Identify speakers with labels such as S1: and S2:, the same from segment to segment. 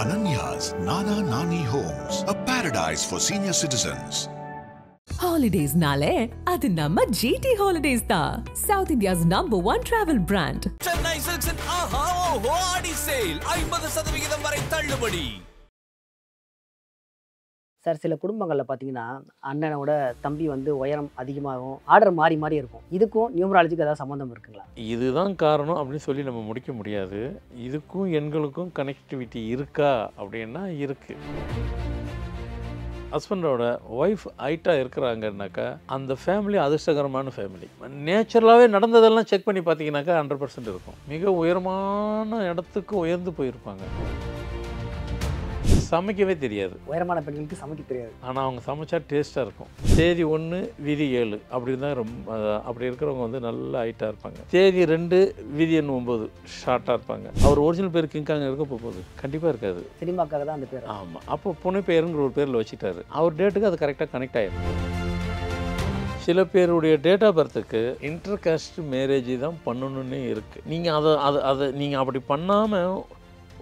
S1: Ananya's Nana Nani Homes, a paradise for senior citizens.
S2: Holidays nale adu namma GT Holidays da, South India's #1 travel brand.
S3: Chennai Silks and Aha Oho Adi sale 50% வரை தள்ளுபடி.
S4: Sir, சில குடும்பங்களில் பார்த்தீங்கன்னா அண்ணனோட தம்பி வந்து உயரம் அதிகமாகும், ஆர்டர் மாறி மாறி இருக்கும். இதுக்கும் நியூமராலஜிக்கு ஏதாவது சம்மந்தம் இருக்குங்களா?
S5: இதுதான் காரணம் அப்படின்னு சொல்லி நம்ம முடிக்க முடியாது. இதுக்கும் எண்களுக்கும் கனெக்டிவிட்டி இருக்கா அப்படின்னா இருக்குது. ஹஸ்பண்டோட ஒய்ஃப் ஹைட்டாக இருக்கிறாங்கன்னாக்கா அந்த ஃபேமிலி அதிர்ஷ்டகரமான ஃபேமிலி. நேச்சுரலாகவே நடந்ததெல்லாம் செக் பண்ணி பார்த்தீங்கன்னாக்கா 100% இருக்கும். மிக உயரமான இடத்துக்கு உயர்ந்து போயிருப்பாங்க. சமைக்கவே தெரியாது.
S4: உயரமான பெண்களுக்கு சமைக்க தெரியாது,
S5: ஆனால் அவங்க சமைச்சா டேஸ்ட்டாக இருக்கும். தேதி 1 விதி 7 அப்படி தான் ரொம்ப அப்படி இருக்கிறவங்க வந்து நல்ல ஹைட்டாக இருப்பாங்க. தேதி 2 விதி 9 ஷார்ட்டாக இருப்பாங்க. அவர் ஒரிஜினல் பேர் கிங்காங்க இருக்க போகுது கண்டிப்பாக இருக்காது.
S4: சினிமாக்காக தான் அந்த பேர்.
S5: ஆமாம், அப்போ புனை பெயருங்கிற ஒரு பேரில் வச்சுட்டாரு. அவர் டேட்டுக்கு அது கரெக்டாக கனெக்ட் ஆகிடும். சில பேருடைய டேட் ஆஃப் பர்த்துக்கு இன்டர் காஸ்ட் மேரேஜ் தான் பண்ணணுன்னே இருக்குது. நீங்கள் அதை நீங்கள் அப்படி பண்ணாமல்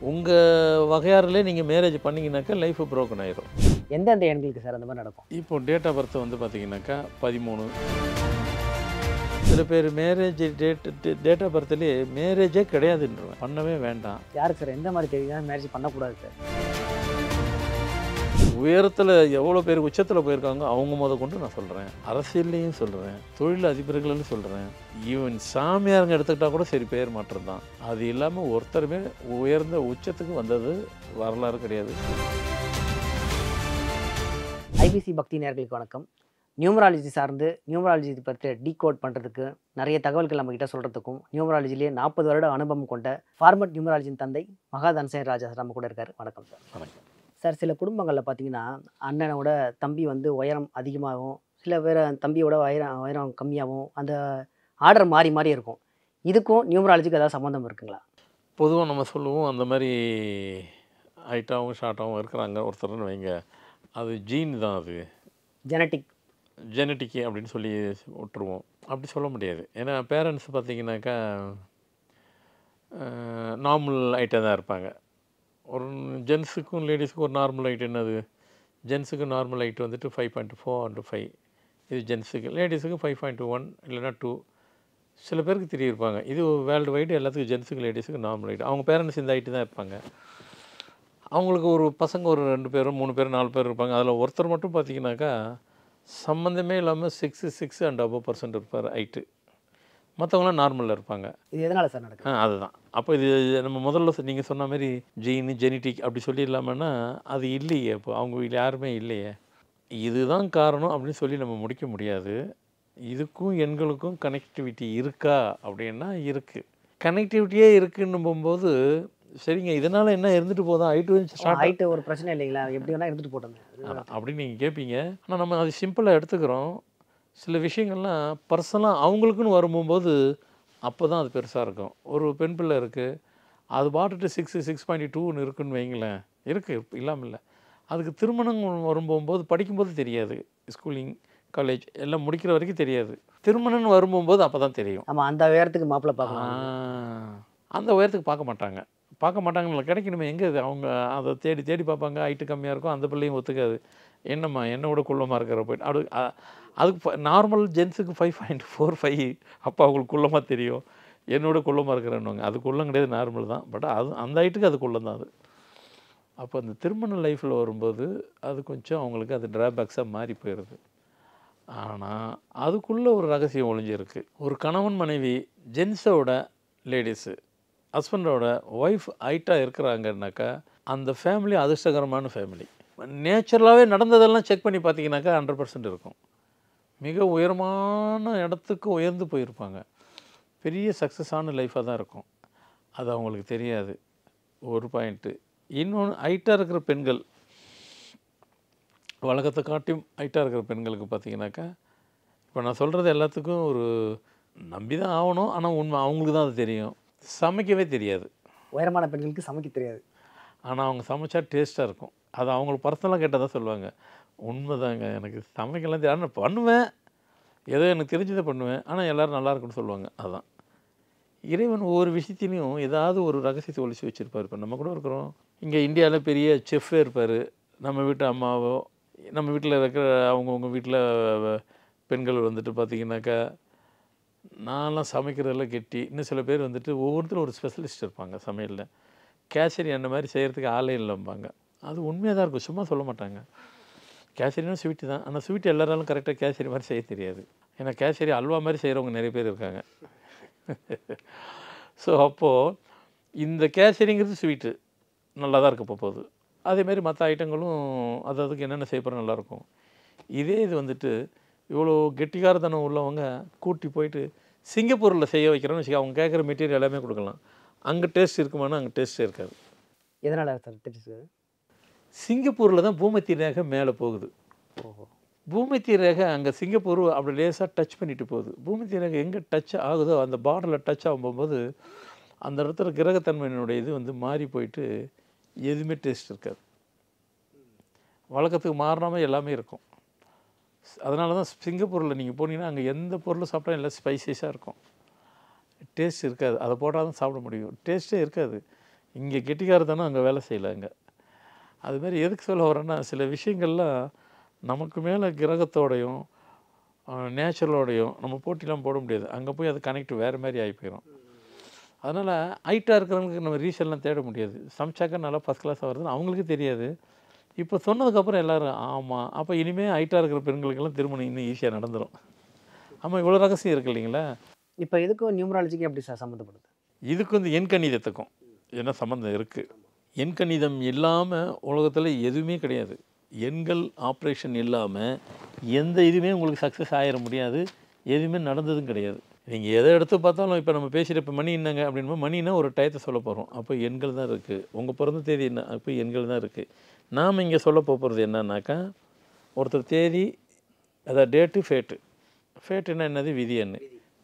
S5: உங்கள் வகையாரிலே நீங்கள் மேரேஜ் பண்ணிங்கனாக்கா லைஃப் ப்ரோக்கன் ஆயிரும்.
S4: எந்தெந்த எண்களுக்கு சார் அந்த மாதிரி நடக்கும்?
S5: இப்போ டேட் ஆஃப் பர்த் வந்து பார்த்தீங்கன்னாக்கா 13. சில பேர் மேரேஜ் டேட் ஆஃப் பர்த்லேயே மேரேஜே கிடையாதுன்றவன், பண்ணவே வேண்டாம்.
S4: யாருக்கு சார் எந்த மாதிரி தெரியுது மேரேஜ் பண்ணக்கூடாது சார்?
S5: உயரத்தில் எவ்வளோ பேர் உச்சத்தில் போயிருக்காங்க அவங்க கொண்டு நான் சொல்கிறேன். அரசியல்லையும் சொல்கிறேன், தொழில் அதிபர்கள்னு சொல்கிறேன், ஈவன் சாமியாருங்க எடுத்துக்கிட்டால் கூட சரி பேர் மாற்றம் தான். அது இல்லாமல் ஒருத்தருமே உயர்ந்த உச்சத்துக்கு வந்தது வரலாறு கிடையாது.
S4: ஐபிசி பக்தி நேயர்களுக்கு வணக்கம். நியூமராலஜி சார்ந்து நியூமராலஜி பற்றி டீகோட் பண்ணுறதுக்கு நிறைய தகவல்கள் நம்மக்கிட்ட சொல்கிறதுக்கும் நியூமராலஜிலேயே 40 வருட அனுபவம் கொண்ட ஃபார்மட் நியூமராலஜியின் தந்தை மகா தனசேகர் ராஜா சார் நம்ம கூட இருக்கார். வணக்கம் சார்.
S5: வணக்கம்
S4: சார், சில குடும்பங்களில் பார்த்தீங்கன்னா அண்ணனோட தம்பி வந்து உயரம் அதிகமாகும், சில பேர் தம்பியோட உயரம் கம்மியாகும், அந்த ஆர்டர் மாறி மாறி இருக்கும். இதுக்கும் நியூமராலஜிக்கு ஏதாவது சம்மந்தம் இருக்குங்களா?
S5: பொதுவாக நம்ம சொல்லுவோம் அந்த மாதிரி ஹைட்டாகவும் ஷார்ட்டாகவும் இருக்கிறாங்க ஒருத்தர்னு வைங்க, அது ஜீன் தான், அது ஜெனட்டிக் அப்படின்னு சொல்லி விட்டுருவோம். அப்படி சொல்ல முடியாது. ஏன்னா பேரண்ட்ஸ் பார்த்திங்கனாக்கா நார்மல் ஹைட்டாக தான் இருப்பாங்க. ஒரு ஜென்ஸுக்கும் லேடிஸுக்கும் ஒரு நார்மல் ஹைட் என்னது? ஜென்ஸுக்கு நார்மல் ஹைட் வந்துட்டு 5.4/5, இது ஜென்ஸுக்கு. லேடிஸுக்கு 5.1 இல்லைனா 2. சில பேருக்கு தெரியிருப்பாங்க. இது வேர்ல்டு வைடு எல்லாத்துக்கும் ஜென்ஸுக்கு லேடிஸுக்கு நார்மல் ஹைட். அவங்க பேரண்ட்ஸ் இந்த ஹைட்டு தான் இருப்பாங்க. அவங்களுக்கு ஒரு பசங்க ஒரு 2 பேரும் 3 பேர் 4 பேர் இருப்பாங்க. அதில் ஒருத்தர் மட்டும் பார்த்திங்கனாக்கா சம்மந்தமே இல்லாமல் 6 அண்ட் above% இருப்பார் ஹைட்டு. மற்றவங்களாம் நார்மலில் இருப்பாங்க.
S4: இது எதனால் சார் நடக்குது?
S5: அதுதான். அப்போ இது நம்ம முதல்ல நீங்கள் சொன்ன மாதிரி ஜெனட்டிக் அப்படி சொல்லிடலாமன்னா அது இல்லையே. இப்போ அவங்க வீட்டில் யாருமே இல்லையே. இதுதான் காரணம் அப்படின்னு சொல்லி நம்ம முடிக்க முடியாது. இதுக்கும் எண்களுக்கும் கனெக்டிவிட்டி இருக்கா அப்படின்னா இருக்குது. கனெக்டிவிட்டியே இருக்குன்னு போகும்போது சரிங்க இதனால் என்ன இருந்துட்டு போதும், ஹைட்டு
S4: ஒரு பிரச்சனை இல்லைங்களா, எப்படி வேணால் இருந்துட்டு போட்டோங்க
S5: அப்படின்னு நீங்கள் கேட்பீங்க. ஆனால் நம்ம அது சிம்பிளாக எடுத்துக்கிறோம். சில விஷயங்கள்லாம் பர்சனலாக அவங்களுக்குன்னு வரும்போது அப்போ தான் அது பெருசாக இருக்கும். ஒரு பெண் பிள்ளை இருக்குது, அது பாட்டுட்டு 6.2 இருக்குன்னு வைங்களேன், இருக்குது இல்லாமல் இல்லை. அதுக்கு திருமணம் வரும்போது படிக்கும்போது தெரியாது, ஸ்கூலிங் காலேஜ் எல்லாம் முடிக்கிற வரைக்கும் தெரியாது. திருமணம்னு வரும்போது அப்போ தான் தெரியும்.
S4: ஆமாம், அந்த உயரத்துக்கு மாப்பிள்ளை பார்க்கலாம்.
S5: அந்த உயரத்துக்கு பார்க்க மாட்டாங்கன்னு கிடைக்கணுமே. எங்கே அவங்க அதை தேடி தேடி பார்ப்பாங்க. ஹைட்டு கம்மியாக இருக்கும், அந்த பிள்ளையும் ஒத்துக்காது. என்னம்மா என்னோட குள்ளமாக இருக்கிற போய்ட்டு அதுக்கு நார்மல் ஜென்ஸுக்கு 5.45, அப்போ அவங்களுக்கு குள்ளமாக தெரியும். என்னோட குள்ளமாக இருக்கிறேன்னுவாங்க. அது குள்ளம் கிடையாது, நார்மல் தான். பட் அது அந்த ஹைட்டுக்கு அது குள்ளம் தான் அது. அப்போ அந்த திருமண லைஃப்பில் வரும்போது அது கொஞ்சம் அவங்களுக்கு அது ட்ராபேக்ஸாக மாறி போயிடுது. ஆனால் அதுக்குள்ளே ஒரு ரகசியம் ஒளிஞ்சிருக்கு. ஒரு கணவன் மனைவி ஜென்ஸோட லேடிஸு ஹஸ்பண்டோட ஒய்ஃப் ஹைட்டாக இருக்கிறாங்கன்னாக்கா அந்த ஃபேமிலி அதிர்ஷ்டகரமான ஃபேமிலி. நேச்சுரலாகவே நடந்ததெல்லாம் செக் பண்ணி பார்த்தீங்கன்னாக்கா 100% இருக்கும். மிக உயரமான இடத்துக்கு உயர்ந்து போயிருப்பாங்க. பெரிய சக்ஸஸான லைஃபாக தான் இருக்கும். அது அவங்களுக்கு தெரியாது. ஒரு பாயிண்ட்டு. இன்னொன்று, ஹைட்டாக இருக்கிற பெண்கள், உலகத்தை காட்டியும் ஹைட்டாக இருக்கிற பெண்களுக்கு பார்த்திங்கனாக்கா, இப்போ நான் சொல்கிறது எல்லாத்துக்கும் ஒரு நம்பி தான் ஆகணும். ஆனால் உண்மை அவங்களுக்கு தான் அது தெரியும். சமைக்கவே தெரியாது.
S4: உயரமான பெண்களுக்கு சமைக்க தெரியாது.
S5: ஆனால் அவங்க சமைச்சா டேஸ்ட்டாக இருக்கும். அது அவங்களுக்கு பர்சனலாக கேட்டால் தான் சொல்லுவாங்க. உண்மைதாங்க, எனக்கு சமைக்கலாம் தெரியாது, ஆனால் பண்ணுவேன், ஏதோ எனக்கு தெரிஞ்சதை பண்ணுவேன், ஆனால் எல்லோரும் நல்லா இருக்குன்னு சொல்லுவாங்க. அதுதான் இறைவன் ஒவ்வொரு விஷயத்திலையும் ஏதாவது ஒரு ரகசியத்தை ஒழிச்சு வச்சுருப்பார். இப்போ நம்ம கூட இருக்கிறோம், இங்கே இந்தியாவில் பெரிய செஃப்பே இருப்பார். நம்ம வீட்டு அம்மாவோ நம்ம வீட்டில் இருக்கிற அவங்கவுங்க வீட்டில் பெண்கள் வந்துட்டு பார்த்திங்கனாக்கா நான்லாம் சமைக்கிறதெல்லாம் கெட்டி. இன்னும் சில பேர் வந்துட்டு ஒவ்வொருத்தரும் ஒரு ஸ்பெஷலிஸ்ட் இருப்பாங்க சமையலில். கேசரி அந்த மாதிரி செய்கிறதுக்கு ஆளே இல்லைம்பாங்க. அது உண்மையாக தான் இருக்கும், சும்மா சொல்ல மாட்டாங்க. கேசரினா ஸ்வீட்டு தான். ஆனால் ஸ்வீட் எல்லாராலும் கரெக்டாக கேசரி மாதிரி செய்ய தெரியாது. ஏன்னா கேசரி அல்வா மாதிரி செய்கிறவங்க நிறைய பேர் இருக்காங்க. ஸோ அப்போது இந்த கேசரிங்கிறது ஸ்வீட்டு நல்லா தான் இருக்க போகுது. அதேமாதிரி மற்ற ஐட்டங்களும் அதுக்கு என்னென்ன செய்ய போகிற நல்லாயிருக்கும். இதே இது வந்துட்டு இவ்வளோ கெட்டிக்காரத்தனம் உள்ளவங்க கூட்டி போயிட்டு சிங்கப்பூரில் செய்ய வைக்கிறோன்னு வச்சுக்க, அவங்க கேட்குற மெட்டீரியல் எல்லாமே கொடுக்கலாம். அங்கே டேஸ்ட் இருக்குமானா அங்கே டேஸ்ட்டே இருக்காது.
S4: எதனால் சார் டேஸ்ட்?
S5: சிங்கப்பூரில் தான் பூமத்திய ரேகை மேலே போகுது.
S4: ஓஹோ.
S5: பூமத்திய ரேகை அங்கே சிங்கப்பூர் அப்படி லேசாக டச் பண்ணிட்டு போகுது. பூமத்திய ரேகை எங்கே டச் ஆகுதோ அந்த பார்டரில் டச் ஆகும்போது அந்த இடத்துல கிரகத்தன்மையினுடைய இது வந்து மாறி போயிட்டு எதுவுமே டேஸ்ட் இருக்காது. வழக்கத்துக்கு மாறினாமல் எல்லாமே இருக்கும். அதனால தான் சிங்கப்பூரில் நீங்கள் போனீங்கன்னா அங்கே எந்த பொருளும் சாப்பிட்டா எல்லாம் ஸ்பைசஸாக இருக்கும். டேஸ்ட் இருக்காது. அதை போட்டால் தான் சாப்பிட முடியும். டேஸ்ட்டே இருக்காது. இங்கே கெட்டிக்காரத்தானே அங்கே வேலை செய்யலைங்க. அதுமாரி எதுக்கு சொல்ல வரேன்னா, சில விஷயங்கள்லாம் நமக்கு மேலே கிரகத்தோடையும் நேச்சுரலோடையும் நம்ம போட்டிலாம் போட முடியாது. அங்கே போய் அது கனெக்ட் வேறு மாதிரி ஆகி போயிடும். அதனால் ஹைட்டாக இருக்கிறவங்களுக்கு நம்ம ரீசன்லாம் தேட முடியாது. சமைச்சாக்கா நல்லா ஃபஸ்ட் கிளாஸாக வருதுன்னு அவங்களுக்கு தெரியாது. இப்போ சொன்னதுக்கப்புறம் எல்லோரும் ஆமாம், அப்போ இனிமேல் ஹைட்டாக இருக்கிற பெண்களுக்கெல்லாம் திருமணம் இன்னும் ஈஸியாக நடந்துடும். ஆமாம், இவ்வளோ ரகசியம் இருக்குது இல்லைங்களா?
S4: இப்போ இதுக்கும் நியூமராலஜிக்கு எப்படி சார் சம்மந்தப்படுது?
S5: இதுக்கு வந்து எண்கணிதத்துக்கும் என்ன சம்மந்தம் இருக்குது? எண்கணிதம் இல்லாமல் உலகத்தில் எதுவுமே கிடையாது. எண்கள் ஆப்ரேஷன் இல்லாமல் எந்த இதுவுமே உங்களுக்கு சக்ஸஸ் ஆகிட முடியாது. எதுவுமே நடந்ததும் கிடையாது. நீங்கள் எதை எடுத்து பார்த்தாலும் இப்போ நம்ம பேசுகிற இப்போ மணி என்னங்க அப்படின்னா, மணினா ஒரு டயத்தை சொல்ல போகிறோம். அப்போ எண்கள் தான் இருக்குது. உங்கள் பிறந்த தேதி என்ன, அப்போ எண்கள் தான் இருக்குது. நாம் இங்கே சொல்ல போகிறது என்னன்னாக்கா, ஒருத்தர் தேதி, அதாவது டேட்டு, ஃபேட்டு. ஃபேட்டுன்னா என்னது? விதி எண்.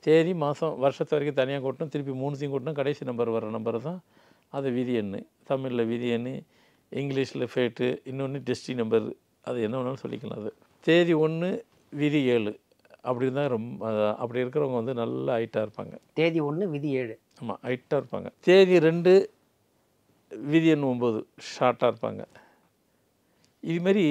S5: தேதி, மாதம், வருஷத்து வரைக்கும் தனியாக கூட்டணும், திருப்பி 3 கூட்டணும், கடைசி நம்பர் வர நம்பர் தான் அது விதி எண். தமிழில் விதி எண், இங்கிலீஷில் ஃபேட்டு, இன்னொன்று டெஸ்டி நம்பர். அது என்ன வேணாலும் சொல்லிக்கலாம். அது தேதி 1 விதி 7 அப்படி இருந்தால் ரொம்ப அப்படி இருக்கிறவங்க வந்து நல்லா ஹைட்டாக இருப்பாங்க.
S4: தேதி 1 விதி 7.
S5: ஆமாம், ஹைட்டாக இருப்பாங்க. தேதி 2 விதி எண் 9 ஷார்ட்டாக இருப்பாங்க. இதுமாரி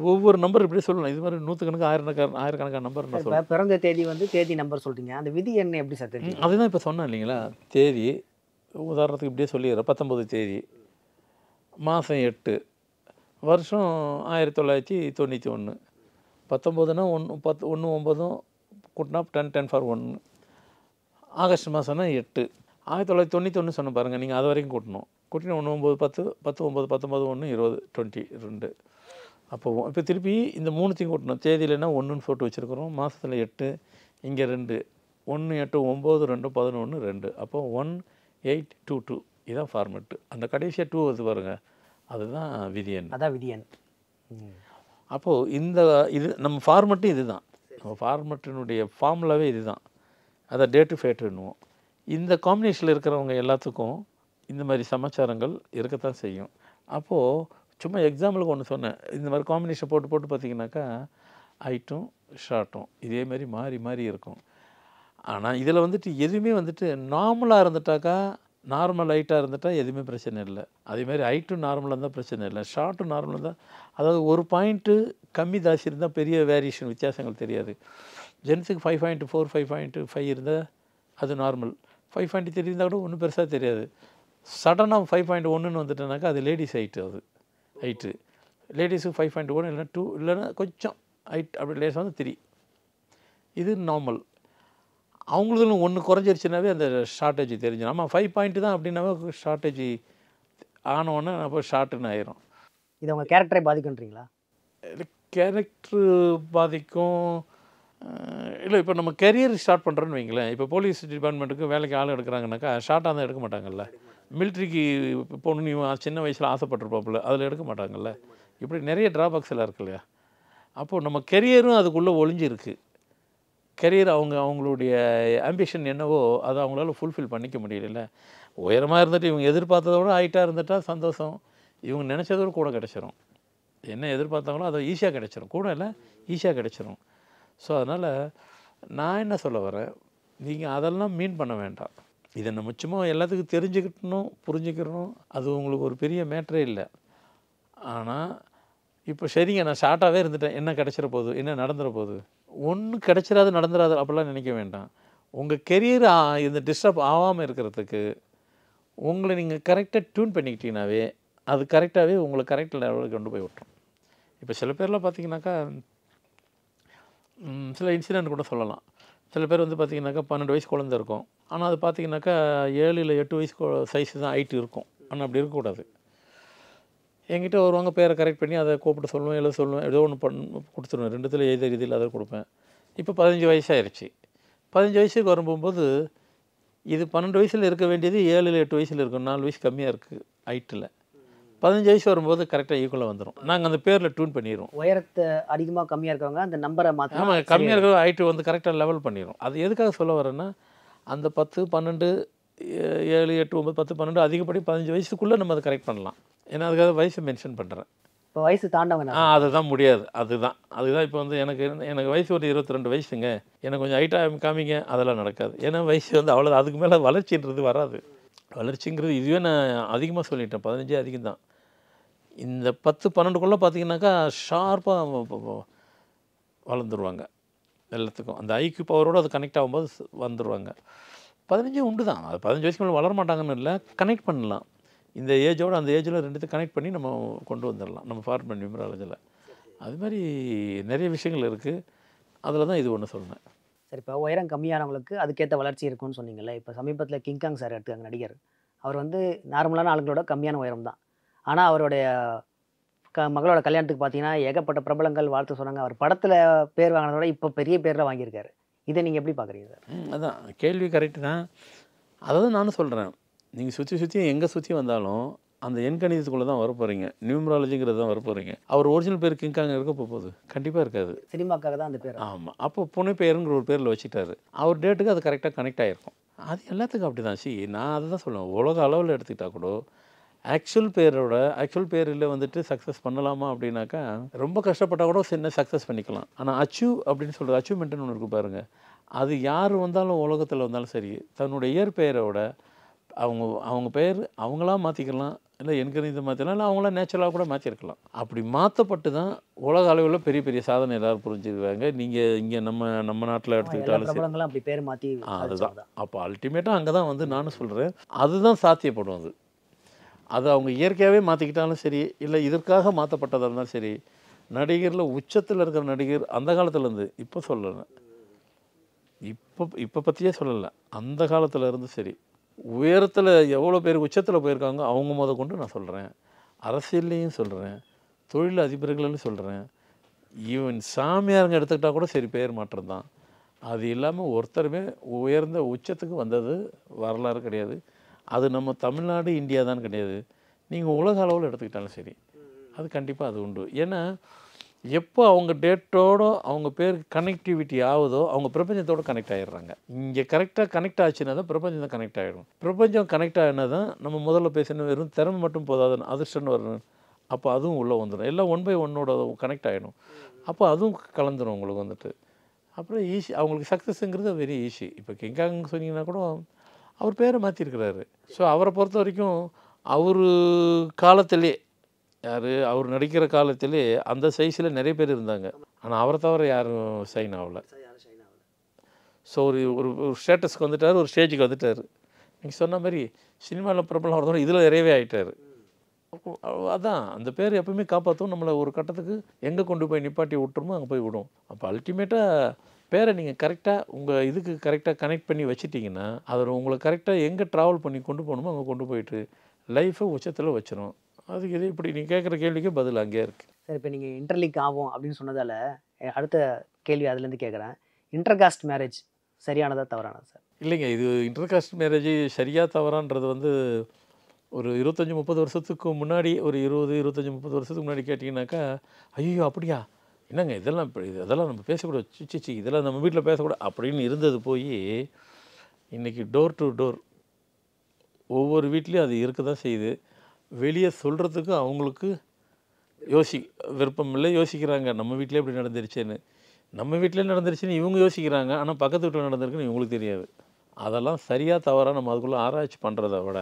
S5: ஒவ்வொரு நம்பர் இப்படி சொல்லலாம். இது மாதிரி நூற்றுக்கணக்கு ஆயிரக்கணக்கான நம்பர் நான்
S4: இப்போ பிறந்த தேதி வந்து தேதி நம்பர் சொல்கிறீங்க, அந்த விதி எண் எப்படி சார் தெரியும்?
S5: அதுதான் இப்போ சொன்னேன் இல்லைங்களா? தேதி உதாரணத்துக்கு இப்படியே சொல்லிடுறேன். 19 தேதி, மாதம் 8, வருஷம் 1991. 19னா 1 9 கூட்டினா 10 for 1. ஆகஸ்ட் மாதம்னா 8. 1991 சொன்ன பாருங்கள். நீங்கள் அது வரைக்கும் கூட்டணும். கூட்டினா 1 9 10 10 9 19 1 20 22. அப்போது இப்போ திருப்பி இந்த 3த்தையும் கூட்டணும். தேதியிலனா 1ன்னு போட்டு வச்சுருக்குறோம். மாதத்தில் 8, இங்கே 2, 1 8 9 2 11 2. அப்போது 1822 இதுதான் ஃபார்மெட்டு. அந்த கடைசியாக 2 வருது பாருங்கள், அதுதான் விதி எண்.
S4: அதான் விதி எண்.
S5: அப்போது இந்த இது நம்ம ஃபார்மெட்டு இது தான். நம்ம ஃபார்மெட்டினுடைய ஃபார்முலாவே இது தான். அதை டேட்டு ஃபேட்டுன்னுவோம். இந்த காம்பினேஷனில் இருக்கிறவங்க எல்லாத்துக்கும் இந்த மாதிரி சமாச்சாரங்கள் இருக்கத்தான் செய்யும். அப்போது சும்மா எக்ஸாம்பிளுக்கு ஒன்று சொன்னேன். இந்த மாதிரி காம்பினேஷன் போட்டு போட்டு பார்த்தீங்கன்னாக்கா ஹைட்டும் ஷார்ட்டும் இதேமாரி மாறி மாறி இருக்கும். ஆனால் இதில் வந்துட்டு எதுவுமே வந்துட்டு நார்மலாக இருந்துட்டாக்கா, நார்மல் ஹைட்டாக இருந்துட்டால் எதுவுமே பிரச்சனை இல்லை. அதேமாதிரி ஹைட்டும் நார்மலாக இருந்தால் பிரச்சனை இல்லை. ஷார்ட்டும் நார்மலாக இருந்தால், அதாவது ஒரு பாயிண்ட்டு கம்மி தாசி இருந்தால் பெரிய வேரியேஷன் வித்தியாசங்கள் தெரியாது. ஜென்ஸுக்கு 5.4 5.5 இருந்தால் அது நார்மல். 5.3 இருந்தால் கூட ஒன்றும் பெருசாக தெரியாது. சடனாக 5.1ன்னு வந்துட்டேனாக்கா அது லேடிஸ் ஹைட்டு. அது ஹைட்டு லேடிஸுக்கு 5.1 இல்லைனா 2 இல்லைன்னா கொஞ்சம் ஹைட் அப்படி லேஸ் வந்து 3. இது நார்மல். அவங்களுக்கு 1 குறைஞ்சிருச்சுனாவே அந்த ஷார்ட்டேஜ் தெரிஞ்சிடும். ஆமாம் 5 பாயிண்ட் தான் அப்படின்னாவே ஷார்ட்டேஜ் ஆனோடனே அப்போ ஷார்ட்டுன்னு ஆயிரும்.
S4: இது அவங்க கேரக்டரை பாதிக்குன்றீங்களா?
S5: கேரக்டர் பாதிக்கும் இல்லை. இப்போ நம்ம கெரியர் ஸ்டார்ட் பண்ணுறோன்னு வைங்களேன். இப்போ போலீஸ் டிபார்ட்மெண்ட்டுக்கு வேலைக்கு ஆள் எடுக்கிறாங்கனாக்கா ஷார்ட்டாக தான் எடுக்க மாட்டாங்கல்ல. மிலிட்ரிக்கு போகணும் நீ சின்ன வயசில் ஆசைப்பட்டிருப்பாப்புல, அதில் எடுக்க மாட்டாங்கல்ல. இப்படி நிறைய ட்ராபேக்ஸ் எல்லாம் இருக்கு இல்லையா? அப்போது நம்ம கெரியரும் அதுக்குள்ளே ஒளிஞ்சிருக்கு. கெரியர் அவங்களுடைய ஆம்பிஷன் என்னவோ அதை அவங்களால ஃபுல்ஃபில் பண்ணிக்க முடியல. உயரமாக இருந்துட்டு இவங்க எதிர்பார்த்ததோட ஹைட்டாக இருந்துட்டால் சந்தோஷம். இவங்க நினச்சதோட கூட கிடச்சிரும். என்ன எதிர்பார்த்தாங்களோ அதை ஈஸியாக கிடச்சிரும். கூட இல்லை, ஈஸியாக கிடச்சிரும். ஸோ அதனால் நான் என்ன சொல்ல வரேன், நீங்கள் அதெல்லாம் மீன் பண்ண வேண்டாம். இதை நம்ம சும்மா எல்லாத்துக்கும் தெரிஞ்சுக்கிட்டணும், புரிஞ்சுக்கிறணும், அது உங்களுக்கு ஒரு பெரிய மேட்டரே இல்லை. ஆனால் இப்போ சரிங்க நான் ஷார்ட்டாகவே இருந்துட்டேன், என்ன கிடச்சிட போகுது, என்ன நடந்துட போகுது, ஒன்றும் கிடச்சிடாது நடந்துடாது அப்படிலாம் நினைக்க வேண்டாம். உங்கள் கெரியர் இந்த டிஸ்டர்ப் ஆகாமல் இருக்கிறதுக்கு உங்களை நீங்கள் கரெக்டாக டியூன் பண்ணிக்கிட்டீங்கன்னாவே அது கரெக்டாகவே உங்களை கரெக்ட் லெவலுக்கு கொண்டு போய் விட்டுரும். இப்போ சில பேர்லாம் பார்த்தீங்கன்னாக்கா சில இன்சிடென்ட் கூட சொல்லலாம். சில பேர் வந்து பார்த்திங்கனாக்கா 12 வயசு குழந்தை இருக்கும், ஆனால் அது பார்த்திங்கனாக்கா 7 இல்லை 8 வயசு சைஸு தான் ஹைட்டு இருக்கும். ஆனால் அப்படி இருக்கக்கூடாது. என்கிட்ட வருவாங்க, பேரை கரெக்ட் பண்ணி அதை கூப்பிட்டு சொல்லுவேன், எழுத சொல்லுவேன், ஏதோ ஒன்று கொடுத்துருவேன். 2த்தில் எழுத ரீதியில் அதை கொடுப்பேன். இப்போ 15 வயசாகிடுச்சு. 15 வயசுக்கு வரும்போது இது 12 வயசில் இருக்க வேண்டியது 7 இல்லை 8 வயசில் இருக்கும். 4 வயசு கம்மியாக இருக்குது ஹைட்டில். 15 வயசு வரும்போது கரெக்டாக ஈக்குவலாக வந்துடும். நாங்கள் அந்த பேரில் டியூன் பண்ணிடுவோம்.
S4: உயரத்தை அதிகமாக கம்மியாக இருக்கவங்க அந்த நம்பரை மாற்றி,
S5: ஆமாம், கம்மியாக இருக்கிற ஹைட்டு வந்து கரெக்டாக லெவல் பண்ணிடும். அது எதுக்காக சொல்ல வரேன்னா, அந்த 10, 12, 7, 8, 9, 10, 12 அதிகப்படி 15 வயசுக்குள்ளே நம்ம அதை கரெக்ட் பண்ணலாம். ஏன்னா அதுக்காக வயசு மென்ஷன் பண்ணுறேன்.
S4: இப்போ வயசு தாண்டவங்க
S5: அதுதான் முடியாது. அதுதான் இப்போ வந்து எனக்கு வயசு ஒரு 22 வயசுங்க, எனக்கு கொஞ்சம் ஹைட்டாக காமிங்க, அதெல்லாம் நடக்காது. ஏன்னா வயசு வந்து அவ்வளோ, அதுக்கு மேலே வளர்ச்சின்றது வராது. வளர்ச்சிங்கிறது இதுவே நான் அதிகமாக சொல்லிட்டேன், 15 அதிகம் தான். இந்த 10, 12க்குள்ளே பார்த்தீங்கன்னாக்கா ஷார்ப்பாக வளர்ந்துருவாங்க எல்லாத்துக்கும். அந்த ஐக்யூ பவரோடு அது கனெக்ட் ஆகும்போது வந்துடுவாங்க. 15 உண்டு தான். அது 15 வயசுக்கு மேலே வளர மாட்டாங்கன்னு இல்லை, கனெக்ட் பண்ணலாம். இந்த ஏஜோடு அந்த ஏஜில் ரெண்டுத்தையும் கனெக்ட் பண்ணி நம்ம கொண்டு வந்துடலாம் நம்ம ஃபார்மட் நியூமராலஜியில். அது மாதிரி நிறைய விஷயங்கள் இருக்குது. அதில் தான் இது ஒன்று சொன்னேன்.
S4: சரி, இப்போ உயரம் கம்மியானவங்களுக்கு அதுக்கேற்ற வளர்ச்சி இருக்குன்னு சொன்னீங்கல்ல. இப்போ சமீபத்தில் கிங்காங் சார் எடுத்துக்காங்க, நடிகர். அவர் வந்து நார்மலான ஆளுங்களோட கம்மியான உயரம் தான். ஆனால் அவருடைய மகளோட கல்யாணத்துக்கு பார்த்தீங்கன்னா ஏகப்பட்ட பிரபலங்கள் வாழ்த்து சொன்னாங்க. அவர் படத்தில் பேர் வாங்கினதோட இப்போ பெரிய பேரில் வாங்கியிருக்காரு. இதை நீங்கள் எப்படி பார்க்குறீங்க சார்?
S5: அதான் கேள்வி கரெக்டு தான். அதை தான் நானும் சொல்கிறேன். நீங்கள் சுற்றி எங்கே சுற்றி வந்தாலும் அந்த எண்கணிதத்துக்குள்ளே தான் வரப்போகிறீங்க, நியூமராலஜிங்கிறது தான் வரப்போகிறீங்க. அவர் ஒரிஜினல் பேர் கிங்காங் இருக்க போகுது? கண்டிப்பாக இருக்காது.
S4: சினிமாக்காக தான் அந்த பேர்.
S5: ஆமாம். அப்போ புனை பேருங்கிற ஒரு பேரில் வச்சுட்டாரு. அவர் டேட்டுக்கு அது கரெக்டாக கனெக்ட் ஆகிருக்கும். அது எல்லாத்துக்கும் அப்படி தான். நான் அதை தான் சொல்லுவேன். உலக அளவில் எடுத்துக்கிட்டால் கூட ஆக்சுவல் பேரில் வந்துட்டு சக்ஸஸ் பண்ணலாமா அப்படின்னாக்கா ரொம்ப கஷ்டப்பட்டால் கூட சின்ன சக்ஸஸ் பண்ணிக்கலாம். ஆனால் அப்படின்னு சொல்கிறது அச்சீவ்மெண்ட்டுன்னு ஒன்று இருக்குது பாருங்கள். அது யார் வந்தாலும் உலகத்தில் வந்தாலும் சரி, தன்னுடைய இயற்பெயரோட அவங்க பெயர் அவங்களாம் மாற்றிக்கலாம், இல்லை எண்கணிதம் மாற்றிக்கலாம், இல்லை அவங்களாம் நேச்சுரலாக கூட மாற்றிருக்கலாம். அப்படி மாற்றப்பட்டு தான் உலக அளவில் பெரிய பெரிய சாதனை எல்லோரும் புரிஞ்சுருக்காங்க. நீங்கள் இங்கே நம்ம நாட்டில் எடுத்துக்கிட்டாலும் சரி
S4: அப்படி பேர் மாற்றி
S5: அதுதான். அப்போ அல்டிமேட்டாக அங்கே தான் வந்து நானும் சொல்கிறேன், அதுதான் சாத்தியப்படும். அது அவங்க இயற்கையாகவே மாற்றிக்கிட்டாலும் சரி, இல்லை இதற்காக மாற்றப்பட்டதாக இருந்தாலும் சரி. நடிகரில் உச்சத்தில் இருக்கிற நடிகர் அந்த காலத்துலேருந்து இப்போ சொல்லலை, இப்போ பற்றியே சொல்லலை, அந்த காலத்தில் இருந்து சரி உயரத்தில் எவ்வளோ பேர் உச்சத்தில் போயிருக்காங்க அவங்க கொண்டு நான் சொல்கிறேன். அரசியல்லையும் சொல்கிறேன், தொழில் அதிபர்கள்னு சொல்கிறேன், ஈவன் சாமியாருங்க எடுத்துக்கிட்டால் கூட சரி பேர் மாற்றம் தான். அது இல்லாமல் ஒருத்தருமே உயர்ந்த உச்சத்துக்கு வந்தது வரலாறு கிடையாது. அது நம்ம தமிழ்நாடு இந்தியா தான் கிடையாது. நீங்கள் உலக அளவில் எடுத்துக்கிட்டாலும் சரி அது கண்டிப்பாக அது உண்டு. ஏன்னா எப்போ அவங்க டேட்டோட அவங்க பேர் கனெக்டிவிட்டி ஆகுதோ அவங்க பிரபஞ்சத்தோடு கனெக்ட் ஆகிடுறாங்க. இங்கே கரெக்டாக கனெக்ட் ஆச்சுன்னா தான் பிரபஞ்சம் தான் கனெக்ட் ஆகிடும். பிரபஞ்சம் கனெக்ட் ஆகினா தான் நம்ம முதல்ல பேசணும், வெறும் திறமை மட்டும் போதாதுன்னு அதிர்ஷ்டன்னு வரணும். அப்போ அதுவும் உள்ளே வந்துடும். எல்லாம் 1 by 1ஓட கனெக்ட் ஆகிடும். அப்போ அதுவும் கலந்துடும் உங்களுக்கு வந்துட்டு. அப்புறம் ஈஸி அவங்களுக்கு சக்ஸஸ்ங்கிறது வெரி ஈஸி. இப்போ கிங்காங் சொன்னீங்கன்னா கூட அவர் பேரை மாற்றிருக்கிறாரு. ஸோ அவரை பொறுத்த வரைக்கும் அவர் காலத்திலே அவர் நடிக்கிற காலத்திலே அந்த சைஸில் நிறைய பேர் இருந்தாங்க. ஆனால் அவரை தவிர யாரும் சைன் ஆகலை. ஸோ ஒரு ஸ்டேட்டஸ்க்கு வந்துட்டார், ஒரு ஸ்டேஜுக்கு வந்துட்டார். நீங்கள் சொன்ன மாதிரி சினிமாவில் பிரபலம் வரதோட இதில் நிறையவே ஆகிட்டார். அதான் அந்த பேர் எப்பவுமே காப்பாற்றும். நம்மளை ஒரு கட்டத்துக்கு எங்கே கொண்டு போய் நிப்பாட்டி விட்டுருமோ அங்கே போய் விடும். அப்போ அல்டிமேட்டாக பேரை நீங்கள் கரெக்டாக உங்கள் இதுக்கு கரெக்டாக கனெக்ட் பண்ணி வச்சுட்டிங்கன்னா அதில் உங்களை கரெக்டாக எங்கே ட்ராவல் பண்ணி கொண்டு போகணுமோ அங்கே கொண்டு போயிட்டு லைஃப்பை உச்சத்தில் வச்சிடும். அதுக்கு இது இப்படி நீங்கள் கேட்குற கேள்விக்கு பதில் அங்கேயே இருக்குது.
S4: சார், இப்போ நீங்கள் இன்டர்லிங்க் ஆகும் அப்படின்னு சொன்னதால் அடுத்த கேள்வி அதுலேருந்து கேட்குறேன். இன்டர்காஸ்ட் மேரேஜ் சரியானதா தவறானதா சார்?
S5: இல்லைங்க, இது இன்டர்காஸ்ட் மேரேஜ் சரியாக தவறான்றது வந்து ஒரு 25-30 வருஷத்துக்கு முன்னாடி, ஒரு 20-25-30 வருஷத்துக்கு முன்னாடி கேட்டிங்கனாக்கா ஐயோ அப்படியா, என்னங்க இதெல்லாம் இதெல்லாம் நம்ம பேசக்கூடாது, சிச்சி இதெல்லாம் நம்ம வீட்டில் பேசக்கூடாது அப்படின்னு இருந்தது போய் இன்றைக்கி டோர் டு டோர் ஒவ்வொரு வீட்லேயும் அது இருக்க தான் செய்யுது. வெளியே சொல்கிறதுக்கு அவங்களுக்கு விருப்பம் இல்லை, யோசிக்கிறாங்க நம்ம வீட்டிலே இப்படி நடந்துருச்சேன்னு. நம்ம வீட்டிலே நடந்துருச்சுன்னு இவங்க யோசிக்கிறாங்க, ஆனால் பக்கத்து வீட்டில் நடந்திருக்குன்னு இவங்களுக்கு தெரியாது. அதெல்லாம் சரியாக தவறாக நம்ம அதுக்குள்ளே ஆராய்ச்சி பண்ணுறத விட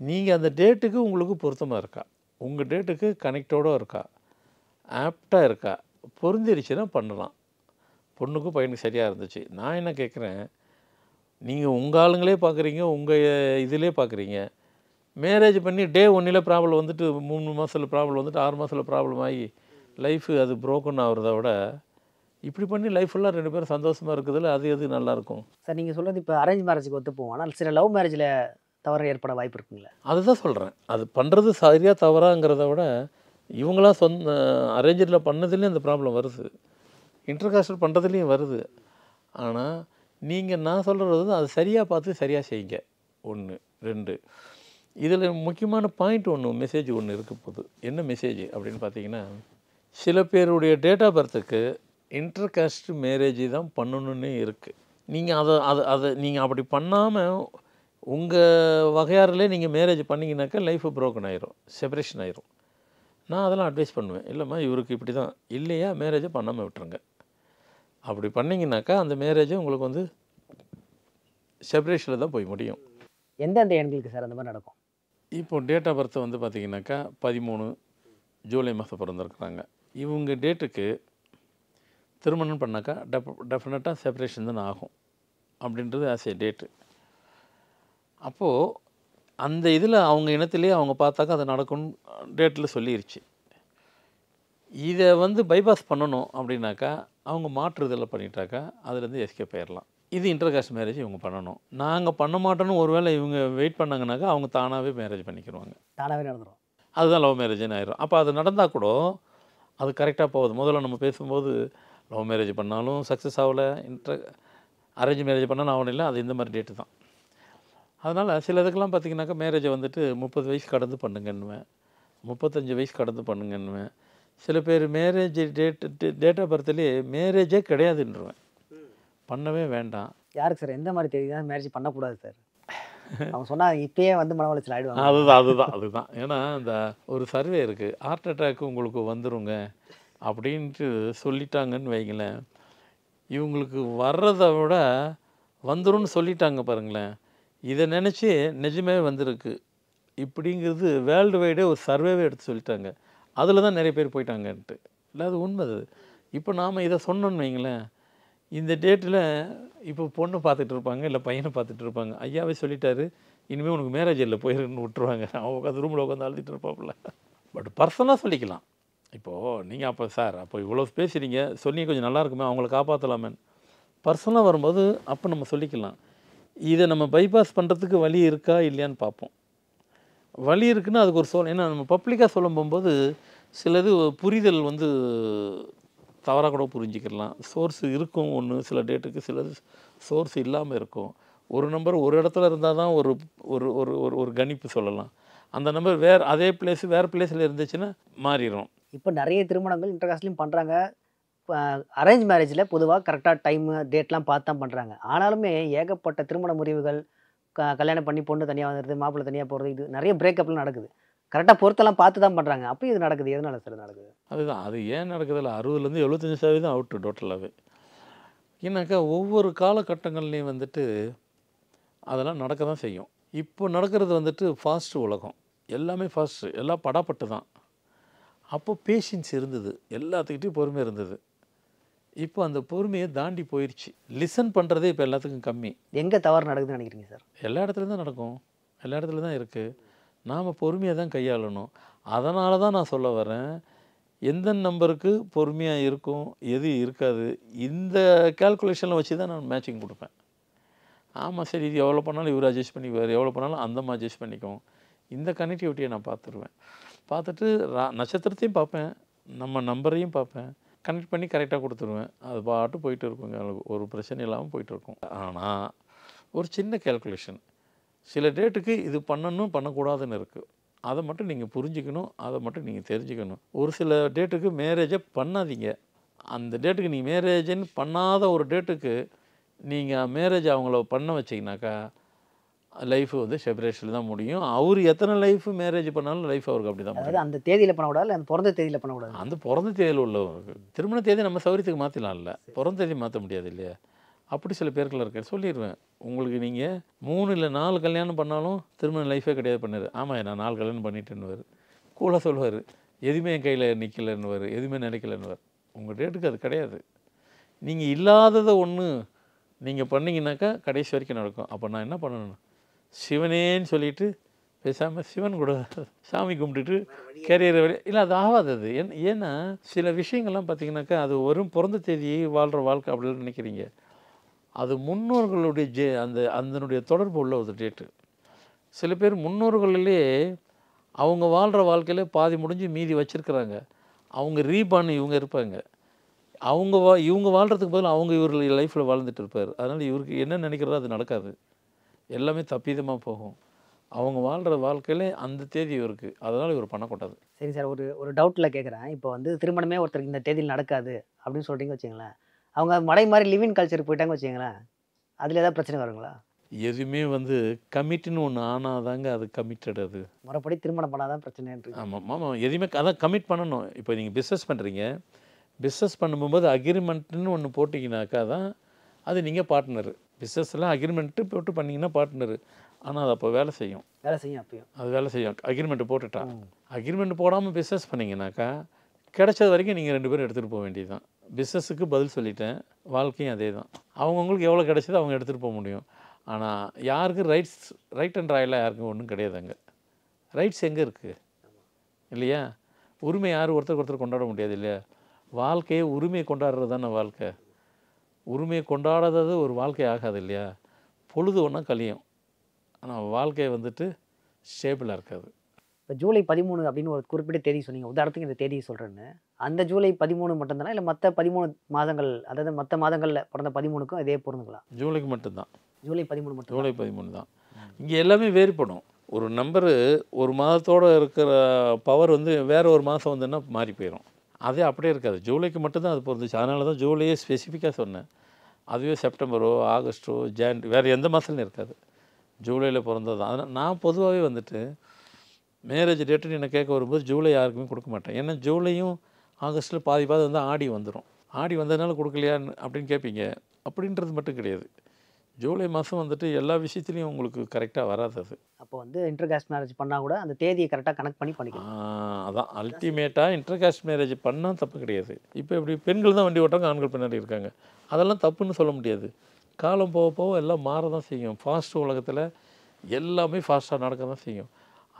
S5: நீங்கள் அந்த டேட்டுக்கு உங்களுக்கு பொருத்தமாக இருக்கா, உங்கள் டேட்டுக்கு கனெக்டோடு இருக்கா, ஆப்டாக இருக்கா, பொருந்திருச்சுன்னா பண்ணலாம். பொண்ணுக்கும் பையனுக்கு சரியாக இருந்துச்சு. நான் என்ன கேட்குறேன், நீங்கள் உங்கள் ஆளுங்களே பார்க்குறீங்க, உங்கள் இதிலே பார்க்குறீங்க. மேரேஜ் பண்ணி டே 1 ப்ராப்ளம் வந்துட்டு 3 மாதத்தில் ப்ராப்ளம் வந்துட்டு 6 மாதத்தில் ப்ராப்ளம் ஆகி லைஃபு அது ப்ரோக்கன் ஆகுறத விட இப்படி பண்ணி லைஃப் ஃபுல்லாக 2 பேரும் சந்தோஷமாக இருக்குதுல்ல, அது எது நல்லாயிருக்கும்?
S4: சார் நீங்கள் சொல்கிறது இப்போ அரேஞ்ச் மேரேஜுக்கு ஒத்து போவோம், ஆனால் சில லவ் மேரேஜில் தவறு ஏற்பட வாய்ப்பு இருக்குங்களா?
S5: அதுதான் சொல்கிறேன். அது பண்ணுறது சரியாக தவறாங்கிறத விட இவங்களா அரேஞ்சரில் பண்ணதுலேயும் அந்த ப்ராப்ளம் வருது, இன்டர்காஸ்டல் பண்ணுறதுலேயும் வருது. ஆனால் நான் சொல்கிறது வந்து அது சரியாக பார்த்து சரியாக செய்யுங்க. 1 2 இதில் முக்கியமான பாயிண்ட் மெசேஜ் ஒன்று இருக்க போகுது. என்ன மெசேஜ் அப்படின்னு பார்த்தீங்கன்னா, சில பேருடைய டேட் ஆஃப் பர்த்துக்கு இன்டர்காஸ்ட் மேரேஜ் தான் பண்ணணுன்னே இருக்குது. நீங்கள் அதை நீங்கள் அப்படி பண்ணாமல் உங்கள் வகையாரிலே நீங்கள் மேரேஜ் பண்ணிங்கனாக்கா லைஃபு ப்ரோக்கன் ஆயிரும், செப்பரேஷன் ஆயிரும். நான் அதெல்லாம் அட்வைஸ் பண்ணுவேன். இல்லைம்மா இவருக்கு இப்படி தான், இல்லையா மேரேஜை பண்ணாமல் விட்டுருங்க. அப்படி பண்ணிங்கனாக்கா அந்த மேரேஜை உங்களுக்கு வந்து செப்பரேஷனில் தான் போய் முடியும்.
S4: எந்தெந்த எண்களுக்கு சார் அந்த மாதிரி நடக்கும்?
S5: இப்போ டேட் ஆஃப் பர்த் வந்து பார்த்திங்கனாக்கா 13 ஜூலை மாதம் பிறந்திருக்கிறாங்க. இவங்க டேட்டுக்கு திருமணம் பண்ணாக்கா டெஃபினட்டாக செப்பரேஷன் தான் ஆகும் அப்படின்றது ஆஸ் ஏ டேட்டு. அப்போது அந்த இதில் அவங்க இனத்திலே அவங்க பார்த்தாக்கா அது நடக்கும்னு டேட்டில் சொல்லிருச்சு. இதை வந்து பைபாஸ் பண்ணணும் அப்படின்னாக்கா அவங்க மாற்றுதலில் பண்ணிட்டாக்கா அதுலேருந்து எஸ்கேப் ஆயிடலாம். இது இன்டர்காஸ்ட் மேரேஜ் இவங்க பண்ணணும். நாங்கள் பண்ண மாட்டோன்னு ஒருவேளை இவங்க வெயிட் பண்ணாங்கனாக்கா அவங்க தானாகவே மேரேஜ் பண்ணிக்கிடுவாங்க,
S4: தானாகவே நடந்துடும்.
S5: அதுதான் லவ் மேரேஜ்னு ஆயிரும். அப்போ அது நடந்தால் கூட அது கரெக்டாக போகுது. முதல்ல நம்ம பேசும்போது லவ் மேரேஜ் பண்ணாலும் சக்ஸஸ் ஆகலை, அரேஞ்ச் மேரேஜ் பண்ணாலும் ஆகணும், இல்லை அது இந்த மாதிரி டேட்டு தான். அதனால் சில இதுக்கெல்லாம் பார்த்திங்கனாக்கா மேரேஜை வந்துட்டு 30 வயசு கடந்து பண்ணுங்கன்னுவேன், 35 வயசு கடந்து பண்ணுங்கன்னுவேன். சில பேர் மேரேஜ் டேட் ஆஃப் பர்த்லேயே மேரேஜே கிடையாதுன்றவேன், பண்ணவே வேண்டாம்.
S4: யாருக்கு சார் எந்த மாதிரி தெரியுது மேரேஜ் பண்ணக்கூடாது சார்? அவங்க சொன்னால் இப்பயே வந்து மன உளைச்சல் ஆகிடுவாங்க.
S5: அதுதான். ஏன்னா இந்த ஒரு சர்வே இருக்குது, ஹார்ட் அட்டாக் உங்களுக்கு வந்துருங்க அப்படின்ட்டு சொல்லிட்டாங்கன்னு வைங்களேன், இவங்களுக்கு வர்றதை விட வந்துரும்னு சொல்லிட்டாங்க பாருங்களேன், இதை நினச்சி நிஜமே வந்திருக்கு இப்படிங்கிறது வேர்ல்டு வைடே ஒரு சர்வேவே எடுத்து சொல்லிட்டாங்க. அதில் தான் நிறைய பேர் போயிட்டாங்கன்ட்டு. இல்லை அது உண்மை. அது இப்போ நாம் இதை சொன்னோன்னு வைங்களேன், இந்த டேட்டில் இப்போ பொண்ணு பார்த்துட்டு இருப்பாங்க, இல்லை பையனை பார்த்துட்டு இருப்பாங்க, ஐயாவே சொல்லிட்டாரு இனிமேல் உனக்கு மேரேஜ் இல்லை போயிருன்னு விட்டுருவாங்க. அவன் உட்காந்து ரூமில் உட்காந்து அழுதுட்டு இருப்பாப்புல. பட் பர்சனலாக சொல்லிக்கலாம். இப்போது நீங்கள் அப்போ சார் அப்போ இவ்வளோ பேசுகிறீங்க, சொன்னீங்க கொஞ்சம் நல்லா இருக்குமே, அவங்கள காப்பாற்றலாமே, பர்சனலாக வரும்போது அப்போ நம்ம சொல்லிக்கலாம். இதை நம்ம பைபாஸ் பண்ணுறதுக்கு வழி இருக்கா இல்லையான்னு பார்ப்போம். வழி இருக்குன்னா அதுக்கு ஒரு ஏன்னா நம்ம பப்ளிக்காக சொல்லும் போகும்போது சிலது புரிதல் வந்து தவறாக கூட புரிஞ்சிக்கலாம். சோர்ஸ் இருக்கும் ஒன்று சில டேட்டுக்கு, சிலது சோர்ஸ் இல்லாமல் இருக்கும். ஒரு நம்பர் ஒரு இடத்துல இருந்தால் தான் ஒரு ஒரு ஒரு ஒரு கணிப்பு சொல்லலாம். அந்த நம்பர் அதே வேறு பிளேஸில் இருந்துச்சுன்னா மாறிடும்.
S4: இப்போ நிறைய திருமணங்கள் இன்டர்காஸ்ட்லையும் பண்ணுறாங்க. அரேஞ்ச் மேரேஜில் பொதுவாக கரெக்டாக டைமு டேட்லாம் பார்த்து தான் பண்ணுறாங்க. ஆனாலுமே ஏகப்பட்ட திருமண முறிவுகள், கல்யாணம் பண்ணி பொண்ணு தனியாக வந்துடுது, மாப்பிள்ளை தனியாக போகிறது, இது நிறைய பிரேக்கப்லாம் நடக்குது. கரெக்டாக பொறுத்தெல்லாம் பார்த்து தான் பண்ணுறாங்க. அப்போ இது நடக்குது, எதனால சார் நடக்குது?
S5: அதுதான் அது ஏன் நடக்குதில்ல, 60லேருந்து 75% அவுட்டு டோட்டலாகவே. ஏன்னாக்கா ஒவ்வொரு காலகட்டங்கள்லேயும் வந்துட்டு அதெல்லாம் நடக்க தான் செய்யும். இப்போ நடக்கிறது வந்துட்டு ஃபாஸ்ட்டு உலகம், எல்லாமே ஃபாஸ்ட்டு, எல்லாம் படாப்பட்டு தான். அப்போது பேஷன்ஸ் இருந்தது, எல்லாத்துக்கிட்டையும் பொறுமை இருந்தது. இப்போ அந்த பொறுமையை தாண்டி போயிடுச்சு. லிசன் பண்ணுறதே இப்போ எல்லாத்துக்கும் கம்மி.
S4: எங்கே தவறு நடக்குதுன்னு நினைக்கிறீங்க சார்?
S5: எல்லா இடத்துலையும் தான் நடக்கும், எல்லா இடத்துல தான் இருக்குது. நாம் பொறுமையாக தான் கையாளணும். அதனால தான் நான் சொல்ல வரேன், எந்த நம்பருக்கு பொறுமையாக இருக்கும், எது இருக்காது, இந்த கேல்குலேஷனில் வச்சு தான் நான் மேட்சிங் கொடுப்பேன். ஆமாம் சரி, இது எவ்வளோ பண்ணாலும் இவர் அட்ஜஸ்ட் பண்ணிக்குவார், எவ்வளோ பண்ணாலும் அந்தம்மா அட்ஜஸ்ட் பண்ணிக்கும், இந்த கனெக்டிவிட்டியை நான் பார்த்துருவேன். பார்த்துட்டு நட்சத்திரத்தையும் பார்ப்பேன், நம்ம நம்பரையும் பார்ப்பேன், கனெக்ட் பண்ணி கரெக்டாக கொடுத்துருவேன். அது பாட்டு போயிட்டு இருக்குங்க, ஒரு பிரச்சனை இல்லாமல் போயிட்டுருக்கும். ஆனால் ஒரு சின்ன கேல்குலேஷன், சில டேட்டுக்கு இது பண்ணணும் பண்ணக்கூடாதுன்னு இருக்குது. அதை மட்டும் நீங்கள் புரிஞ்சுக்கணும், அதை மட்டும் நீங்கள் தெரிஞ்சுக்கணும். ஒரு சில டேட்டுக்கு மேரேஜை பண்ணாதீங்க. அந்த டேட்டுக்கு நீங்கள் மேரேஜுன்னு பண்ணாத ஒரு டேட்டுக்கு நீங்கள் மேரேஜ் அவங்கள பண்ண வச்சிங்கனாக்கா லைஃப் வந்து செப்பரேஷனில் தான் முடியும். அவர் எத்தனை லைஃப் மேரேஜ் பண்ணாலும் லைஃப் அவருக்கு அப்படி தான்.
S4: அதாவது அந்த தேதியில் பண்ணக்கூடாது, இல்லை அந்த பிறந்த தேதியில் பண்ணக்கூடாது.
S5: அந்த பிறந்த தேதியில் உள்ள திருமண தேதி நம்ம சௌகரியத்துக்கு மாற்றிடலாம்ல, பிறந்த தேதி மாற்ற முடியாது இல்லையா? அப்படி சில பேருக்குள்ள இருக்கார். சொல்லிடுவேன், உங்களுக்கு நீங்கள் 3 இல்லை 4 கல்யாணம் பண்ணாலும் திருமண லைஃபே கிடையாது பண்ணார். ஆமாம் நான் 4 கல்யாணம் பண்ணிட்டேன்னுவார். கூலாக சொல்லுவார், எதுவுமே என் கையில் நிற்கலைன்னுவார், எதுவுமே நினைக்கலன்னுவார். உங்கள் டேட்டுக்கு அது கிடையாது. நீங்கள் இல்லாததை ஒன்று நீங்கள் பண்ணிங்கனாக்கா கடைசி வரைக்கும் நடக்கும். அப்போ நான் என்ன பண்ணணும், சிவனேன்னு சொல்லிவிட்டு பேசாமல் சிவன் கூட சாமி கும்பிட்டுட்டு கேரியர் இல்லை அது ஆகாது. அது ஏன்னா சில விஷயங்கள்லாம் பார்த்தீங்கன்னாக்கா அது வெறும் பிறந்த தேதியை வாழ்கிற வாழ்க்கை அப்படின்னு நினைக்கிறீங்க. அது முன்னோர்களுடைய அதனுடைய தொடர்பு உள்ள ஒரு டேட்டு. சில பேர் முன்னோர்களிலே அவங்க வாழ்கிற வாழ்க்கையிலே பாதி முடிஞ்சு மீதி வச்சுருக்குறாங்க. அவங்க ரீபான் இவங்க இருப்பாங்க. இவங்க வாழ்கிறதுக்கு பதில் அவங்க இவர் லைஃப்பில் வாழ்ந்துட்டு இருப்பார். அதனால் இவருக்கு என்ன நினைக்கிறதோ அது நடக்காது. எல்லாமே தப்பீதமாக போகும். அவங்க வாழ்கிற வாழ்க்கையிலே அந்த தேதி இருக்குது. அதனால் இவர் பண்ணக்கூடாது.
S4: சரி சார், ஒரு டவுட்டில் கேட்குறேன். இப்போ வந்து திருமணமே ஒருத்தருக்கு இந்த தேதியில் நடக்காது அப்படின்னு சொல்கிறீங்க வச்சுங்களேன், அவங்க மடை மாதிரி லிவிங் கல்ச்சருக்கு போயிட்டாங்க வச்சுங்களேன், அதில் ஏதாவது பிரச்சனை வருங்களா?
S5: எதுவுமே கமிட்டுன்னு ஒன்று ஆனாதாங்க அது கமிட்டட். அது
S4: முறைப்படி திருமணம் பண்ணாதான் பிரச்சனைன்றது.
S5: ஆமாம் எதுவுமே அதான் கமிட் பண்ணணும். இப்போ நீங்கள் பிஸ்னஸ் பண்ணுறீங்க, பிஸ்னஸ் பண்ணும்போது அக்ரிமெண்ட்டுன்னு ஒன்று போட்டிங்கனாக்கா தான் அது நீங்கள் பார்ட்னரு. பிஸ்னஸில் அக்ரிமெண்ட்டு போட்டு பண்ணிங்கன்னா பார்ட்னரு. ஆனால் அது அப்போ வேலை செய்யும்.
S4: அப்பயும்
S5: அது வேலை செய்யும். அக்ரிமெண்ட்டு போட்டுட்டா. அக்ரிமெண்ட் போடாமல் பிஸ்னஸ் பண்ணிங்கனாக்கா கிடைச்சது வரைக்கும் நீங்கள் 2 பேரும் எடுத்துகிட்டு போக வேண்டியது தான். பிஸ்னஸுக்கு பதில் சொல்லிட்டேன், வாழ்க்கையும் அதே தான். அவங்கவுங்களுக்கு எவ்வளோ கிடைச்சதோ அவங்க எடுத்துகிட்டு போக முடியும். ஆனால் யாருக்கும் ரைட் அண்ட் ராயெல்லாம் யாருக்கும் ஒன்றும் கிடையாது. அங்கே ரைட்ஸ் எங்கே இருக்குது இல்லையா? உரிமை யாரும் ஒருத்தர் கொண்டாட முடியாது இல்லையா? வாழ்க்கையை உரிமையை கொண்டாடுறது தானே வாழ்க்கை. உரிமையை கொண்டாடாதது ஒரு வாழ்க்கை ஆகாது இல்லையா? பொழுது ஒன்றா கழியும், ஆனால் வாழ்க்கையை ஸ்டேபிளாக இருக்காது.
S4: இப்போ ஜூலை 13 அப்படின்னு ஒரு குறிப்பிட்ட தேதி சொன்னீங்க, உதாரணத்துக்கு இந்த தேதியை சொல்கிறேன்னு. அந்த ஜூலை 13 மட்டும்தானா, இல்லை மற்ற 13 மாதங்கள், அதாவது மற்ற மாதங்களில் பிறந்த 13க்கும் இதே பொருந்துங்களா?
S5: ஜூலைக்கு மட்டும்தான்.
S4: ஜூலை 13 மட்டும்.
S5: ஜூலை 13 தான். இங்கே எல்லாமே வேறுபடும். ஒரு நம்பரு ஒரு மாதத்தோடு இருக்கிற பவர் வேறு ஒரு மாதம் வந்துன்னா மாறி போயிடும். அதே அப்படியே இருக்காது. ஜூலைக்கு மட்டும்தான் அது பொருந்துச்சு. அதனால தான் ஜூலையே ஸ்பெசிஃபிக்காக சொன்னேன். அதுவே செப்டம்பரோ ஆகஸ்ட்டோ வேறு எந்த மாதத்துலையும் இருக்காது. ஜூலையில் பிறந்தது தான். அதனால் நான் பொதுவாகவே மேரேஜ் டேட்டுன்னு என்னை கேட்க வரும்போது ஜூலை யாருக்குமே கொடுக்க மாட்டேன். ஏன்னா ஜூலையும் ஆகஸ்ட்டில் பாதி ஆடி வந்துடும். ஆடி வந்ததுனால கொடுக்கலையான்னு அப்படின்னு கேட்பீங்க. அப்படின்றது மட்டும் கிடையாது. ஜூலை மாதம் எல்லா விஷயத்துலையும் உங்களுக்கு கரெக்டாக வராது. அது
S4: அப்போ இன்டர்காஸ்ட் மேரேஜ் பண்ணால் கூட அந்த தேதியை கரெக்டாக கனெக்ட் பண்ணிக்கலாம்.
S5: அதான் அல்டிமேட்டாக இன்டர்காஸ்ட் மேரேஜ் பண்ணால் தப்பு கிடையாது. இப்போ இப்படி பெண்கள் தான் வண்டி ஓட்டுறாங்க, ஆண்கள் பின்னாடி இருக்காங்க. அதெல்லாம் தப்புன்னு சொல்ல முடியாது. காலம் போக போக எல்லாம் மாற தான் செய்யும். ஃபாஸ்ட் உலகத்தில் எல்லாமே ஃபாஸ்ட்டாக நடக்க தான் செய்யும்.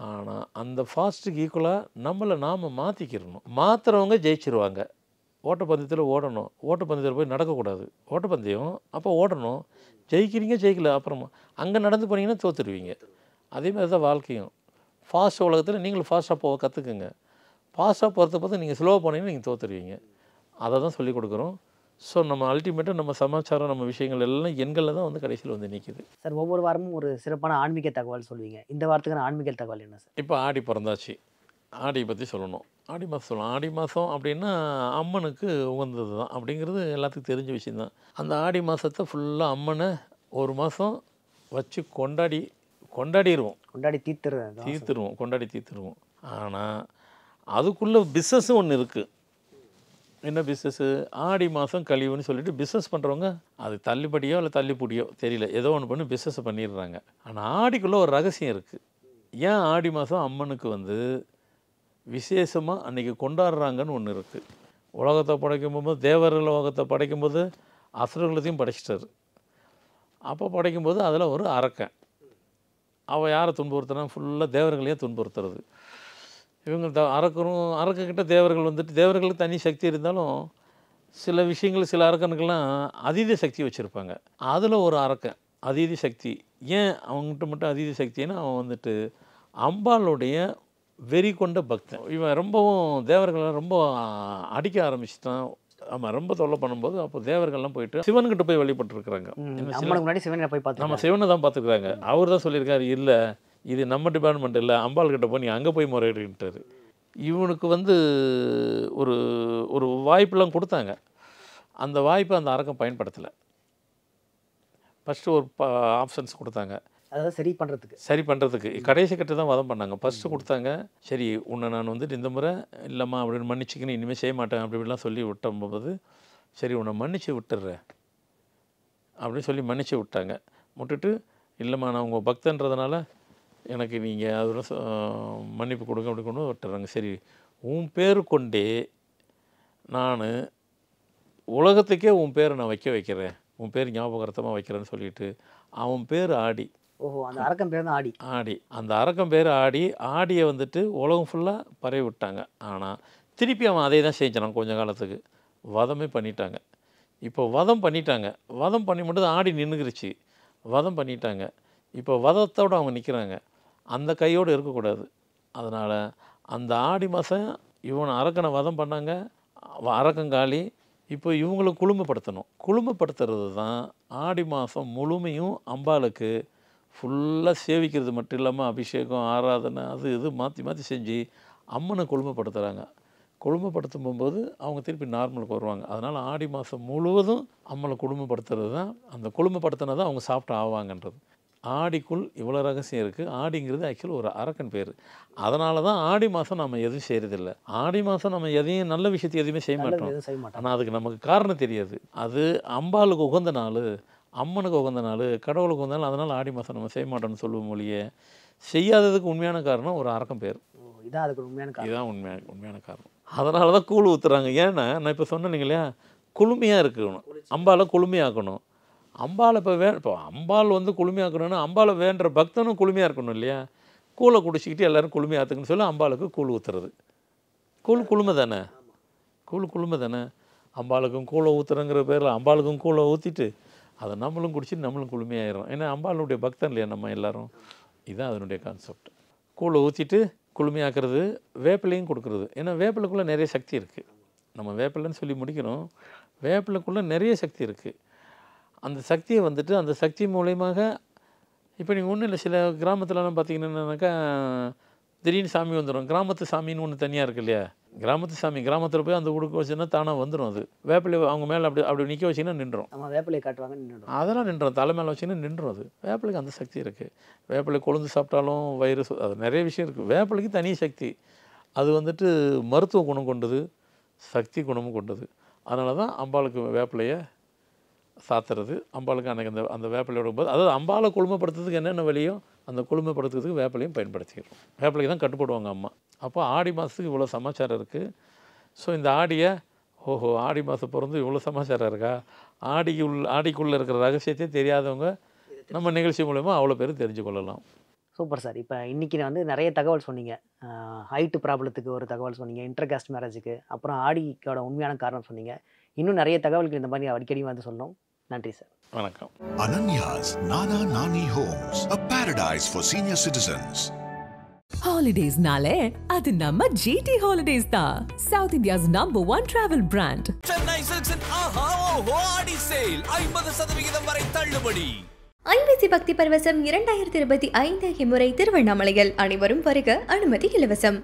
S5: ஆனால் அந்த ஃபாஸ்ட்டுக்கு ஈக்குவலாக நாம் மாற்றிக்கிறணும். மாற்றுறவங்க ஜெயிச்சிருவாங்க. ஓட்டப்பந்தயத்தில் ஓடணும். ஓட்டப்பந்தயத்தில் போய் நடக்கக்கூடாது. ஓட்டப்பந்தயம் அப்போ ஓடணும். ஜெயிக்கிறீங்க ஜெயிக்கல, அப்புறமா அங்கே நடந்து போனீங்கன்னா தோற்றுருவீங்க. அதேமாதிரி தான் வாழ்க்கையும். ஃபாஸ்ட் உலகத்தில் நீங்களும் ஃபாஸ்ட்டாக போக கற்றுக்குங்க. ஃபாஸ்ட்டாக போகிறத பார்த்து நீங்கள் ஸ்லோவாக போனீங்கன்னா நீங்கள் தோற்றுருவீங்க. அதை தான் சொல்லிக் கொடுக்குறோம். ஸோ நம்ம அல்டிமேட்டாக நம்ம சமாச்சாரம், நம்ம விஷயங்கள் எல்லாம் எண்களில் தான் கடைசியில் நிற்கிது.
S4: சார், ஒவ்வொரு வாரமும் ஒரு சிறப்பான ஆன்மீக தகவல் சொல்லுவீங்க. இந்த வாரத்துக்கான ஆன்மீக தகவல் என்ன சார்?
S5: இப்போ ஆடி பிறந்தாச்சு. ஆடி பற்றி சொல்லணும். ஆடி மாதம் சொல்லணும். ஆடி மாதம் அப்படின்னா அம்மனுக்கு உகந்தது தான் அப்படிங்கிறது எல்லாத்துக்கும் தெரிஞ்ச விஷயந்தான். அந்த ஆடி மாதத்தை ஃபுல்லாக அம்மனை ஒரு மாதம் வச்சு கொண்டாடிடுவோம். கொண்டாடி தீர்த்துருவோம். ஆனால் அதுக்குள்ளே பிஸ்னஸும் ஒன்று இருக்குது. என்ன பிஸ்னஸ்ஸு? ஆடி மாதம் கழிவுன்னு சொல்லிட்டு பிஸ்னஸ் பண்ணுறவங்க அது தள்ளுபடியோ இல்லை தள்ளுபடியோ தெரியல, ஏதோ ஒன்று பண்ணி பிஸ்னஸ் பண்ணிடுறாங்க. ஆனால் ஆடிக்குள்ளே ஒரு ரகசியம் இருக்குது. ஏன் ஆடி மாதம் அம்மனுக்கு விசேஷமாக அன்றைக்கி கொண்டாடுறாங்கன்னு ஒன்று இருக்குது. உலகத்தை படைக்கும்போது, தேவர்கள் உலகத்தை படைக்கும்போது அசுரர்களத்தையும் படைச்சிட்டாரு. அப்போ படைக்கும்போது அதில் ஒரு அரக்கன். அவள் யாரை துன்புறுத்துனா ஃபுல்லாக தேவர்களையே துன்புறுத்துறது. இவங்க அரக்கக்கிட்ட தேவர்கள் தேவர்களுக்கு தனி சக்தி இருந்தாலும் சில விஷயங்கள் சில அரக்கனுக்கெல்லாம் அதீத சக்தி வச்சுருப்பாங்க. அதில் ஒரு அரக்கன் அதீத சக்தி. ஏன் அவங்ககிட்ட மட்டும் அதீத சக்தின்னா அவன் அம்பாளுடைய வெறி கொண்ட பக்தன். இவன் ரொம்பவும் தேவர்களை ரொம்ப அடிக்க ஆரம்பிச்சிட்டான். ஆமாம், ரொம்ப தொல்லை பண்ணும்போது அப்போ தேவர்கள்லாம் போயிட்டு சிவன்கிட்ட போய் வழிபட்டுருக்குறாங்க. நம்ம சிவனை தான் பார்த்துருக்குறாங்க. அவர் தான் சொல்லியிருக்காரு, இல்லை இது நம்ம டிபார்ட்மெண்ட் இல்லை, அம்பாள்கிட்ட போய் நீ அங்கே போய் முறையிட்டார். இவனுக்கு ஒரு ஒரு வாய்ப்பெல்லாம் கொடுத்தாங்க. அந்த வாய்ப்பை அந்த அரக்கம் பயன்படுத்தலை. ஃபஸ்ட்டு ஒரு ஆப்ஷன்ஸ் கொடுத்தாங்க,
S4: அதாவது சரி பண்ணுறதுக்கு.
S5: கடைசி கட்டு தான் வதம் பண்ணாங்க. ஃபஸ்ட்டு கொடுத்தாங்க, சரி உன்னை நான் இந்த முறை இல்லைம்மா அப்படின்னு மன்னிச்சிக்கணும், இனிமேல் செய்ய மாட்டேன் அப்படி இப்படிலாம் சொல்லி விட்டம்போது, சரி உன்னை மன்னிச்சு விட்டுடுறேன் அப்படின்னு சொல்லி மன்னிச்சு விட்டாங்க. விட்டுட்டு இல்லைம்மா நான் உங்கள் பக்தன்றதுனால எனக்கு நீங்கள் அதோட மன்னிப்பு கொடுங்க அப்படி கொண்டு விட்டுறாங்க. சரி உன் பேர் கொண்டே நான் உலகத்துக்கே உன் பேரை நான் வைக்கிறேன், உன் பேர் ஞாபகார்த்தமாக வைக்கிறேன்னு சொல்லிட்டு அவன் பேர் ஆடி.
S4: ஓஹோ, அந்த அரக்கன் பேர் தான் ஆடி.
S5: ஆடி, அந்த அரக்கன் பேர் ஆடி. ஆடியை வந்துட்டு உலகம் ஃபுல்லாக பரவி விட்டாங்க. ஆனால் திருப்பி அவன் அதே தான் செஞ்சான். கொஞ்ச காலத்துக்கு வதமே பண்ணிட்டாங்க. இப்போ வதம் பண்ணிட்டாங்க. வதம் பண்ணி மட்டும் ஆடி நின்றுக்கிருச்சு. வதம் பண்ணிட்டாங்க. இப்போ வதத்தோடு அவங்க நிற்கிறாங்க. அந்த கையோடு இருக்கக்கூடாது. அதனால் அந்த ஆடி மாதம் இவனை அரக்கனை வதம் பண்ணாங்க. அரக்கங்காலி. இப்போ இவங்களை குளுமைப்படுத்தணும். குளுமைப்படுத்துறது தான் ஆடி மாதம் முழுமையும் அம்பாளுக்கு ஃபுல்லாக சேவிக்கிறது மட்டும் இல்லாமல் அபிஷேகம் ஆராதனை அது இது மாற்றி மாற்றி செஞ்சு அம்மனை குளுமைப்படுத்துகிறாங்க. குளுமைப்படுத்தும் போகும்போது அவங்க திருப்பி நார்மலுக்கு வருவாங்க. அதனால் ஆடி மாதம் முழுவதும் அம்மனை குளுமைப்படுத்துறது தான், அந்த குளுமைப்படுத்தினா தான் அவங்க சாப்பிட்டு ஆவாங்கன்றது. ஆடிக்குள் இவ்வளோ ரகசியம் இருக்குது. ஆடிங்கிறது ஆக்சுவலி ஒரு அரக்கன் பேர். அதனால தான் ஆடி மாதம் நம்ம எதுவும் செய்கிறதில்ல. ஆடி மாதம் நம்ம எதையும் நல்ல விஷயத்தை எதுவுமே செய்ய மாட்டோம். ஆனால் அதுக்கு நமக்கு காரணம் தெரியாது. அது அம்பாளுக்கு உகந்த நாள், அம்மனுக்கு உகந்த நாள், கடவுளுக்கு உகந்த நாள். அதனால் ஆடி மாதம் நம்ம செய்ய மாட்டோம்னு சொல்லுவோம் மொழியே. செய்யாததுக்கு உண்மையான காரணம் ஒரு அரக்கன் பேர்.
S4: இதான் அதுக்கு உண்மையான காரணம்.
S5: இதுதான் உண்மையான காரணம். அதனால தான் கூழ் ஊற்றுறாங்க. ஏன்னா நான் இப்போ சொன்னேன் இல்லையா, குளுமையாக இருக்கணும். அம்பாலை குளுமையாக்கணும். அம்பாலை இப்போ அம்பாள் வந்து குளுமையாக்கணும்னா அம்பாலை வேண்ட பக்தனும் குளுமையாக இருக்கணும் இல்லையா. கூழை குடிச்சிக்கிட்டு எல்லோரும் குளுமையாத்துக்குன்னு சொல்லி அம்பாளுக்கு கூழ் ஊற்றுறது. குளுமை தானே, குளுமை தானே. அம்பாளுக்கும் கூழை ஊற்றுறங்கிற பேரில் அம்பாளுக்கும் கூழை ஊற்றிட்டு அதை நம்மளும் குடிச்சிட்டு நம்மளும் குளுமையாயிரும். ஏன்னா அம்பாளுடைய பக்தன் இல்லையா நம்ம எல்லோரும். இதுதான் அதனுடைய கான்செப்ட். கூழை ஊற்றிட்டு குளுமையாக்குறது, வேப்பிலையும் கொடுக்குறது. ஏன்னா வேப்பிலைக்குள்ளே நிறைய சக்தி இருக்குது. நம்ம வேப்பிலைன்னு சொல்லி முடிக்கிறோம். வேப்பிலைக்குள்ளே நிறைய சக்தி இருக்குது. அந்த சக்தியை வந்துட்டு அந்த சக்தி மூலயமாக இப்போ நீங்கள் ஒன்றும் இல்லை, சில கிராமத்துலலாம் பார்த்தீங்கன்னாக்கா திடீர்னு சாமி வந்துடும். கிராமத்து சாமின்னு ஒன்று தனியாக இருக்கு இல்லையா. கிராமத்து சாமி கிராமத்தில் போய் அந்த கொடுக்க வச்சுன்னா தானாக வந்துடும். அது வேப்பிலை அவங்க மேலே அப்படி நிற்க வச்சிங்கன்னா நின்றுடும்.
S4: நம்ம வேப்பிலை காட்டுவாங்க நின்றுடும்.
S5: அதெல்லாம் நின்றுடும். தலை மேலே வச்சிங்கன்னா நின்றுடும். அது வேப்பிலைக்கு அந்த சக்தி இருக்குது. வேப்பிலை கொழுந்து சாப்பிட்டாலும் வயிறு அது நிறைய விஷயம் இருக்குது. வேப்பிலைக்கு தனி சக்தி. அது வந்துட்டு மருத்துவ குணம் கொண்டது, சக்தி குணமும் கொண்டது. அதனால தான் அம்பாளுக்கு வேப்பிலையை சாத்துறது. அம்பாளுக்கு அன்றைக்கி அந்த வேப்பிலையோட போது அதாவது அம்பாலை குளுமைப்படுத்துறதுக்கு என்னென்ன வழியோ அந்த குளுமைப்படுத்துறதுக்கு வேப்பிலையும் பயன்படுத்திக்கிறோம். வேப்பிலைக்கு தான் கட்டுப்படுவாங்க அம்மா. அப்போ ஆடி மாதத்துக்கு இவ்வளோ சமாச்சாரம் இருக்குது. ஸோ இந்த ஆடியை ஆடி மாதம் பிறந்து இவ்வளோ சமாச்சாரம் இருக்கா, ஆடிக்குள்ளே இருக்கிற ரகசியத்தையே தெரியாதவங்க நம்ம நிகழ்ச்சி மூலமா அவ்வளோ பேர் தெரிஞ்சு கொள்ளலாம்.
S4: Super sir. இப்போ இன்றைக்கி வந்து நிறைய தகவல் சொன்னீங்க. ஹைட்டு ப்ராப்ளத்துக்கு ஒரு தகவல் சொன்னீங்க, இன்டர்காஸ்ட் மேரேஜுக்கு, அப்புறம் ஆடிக்கோட உண்மையான காரணம் சொன்னீங்க. இன்னும் நிறைய தகவல்கள் இந்த மாதிரி அடிக்கடி வந்து சொன்னோம். நன்றி சார்.
S5: வணக்கம்.
S1: Ananya's Nana Nani Homes, a paradise for senior citizens.
S2: Holidays nale adu namma GT Holidays da, South India's #1 travel brand.
S3: Chennai Silks and Aha Oho Adi Sale 50% வரை தள்ளுபடி.
S6: ஐபிசி பக்தி பரவசம் 2025 இம்முறை திருவண்ணாமலையில் அனைவரும் வருக, அனுமதி இலவசம்.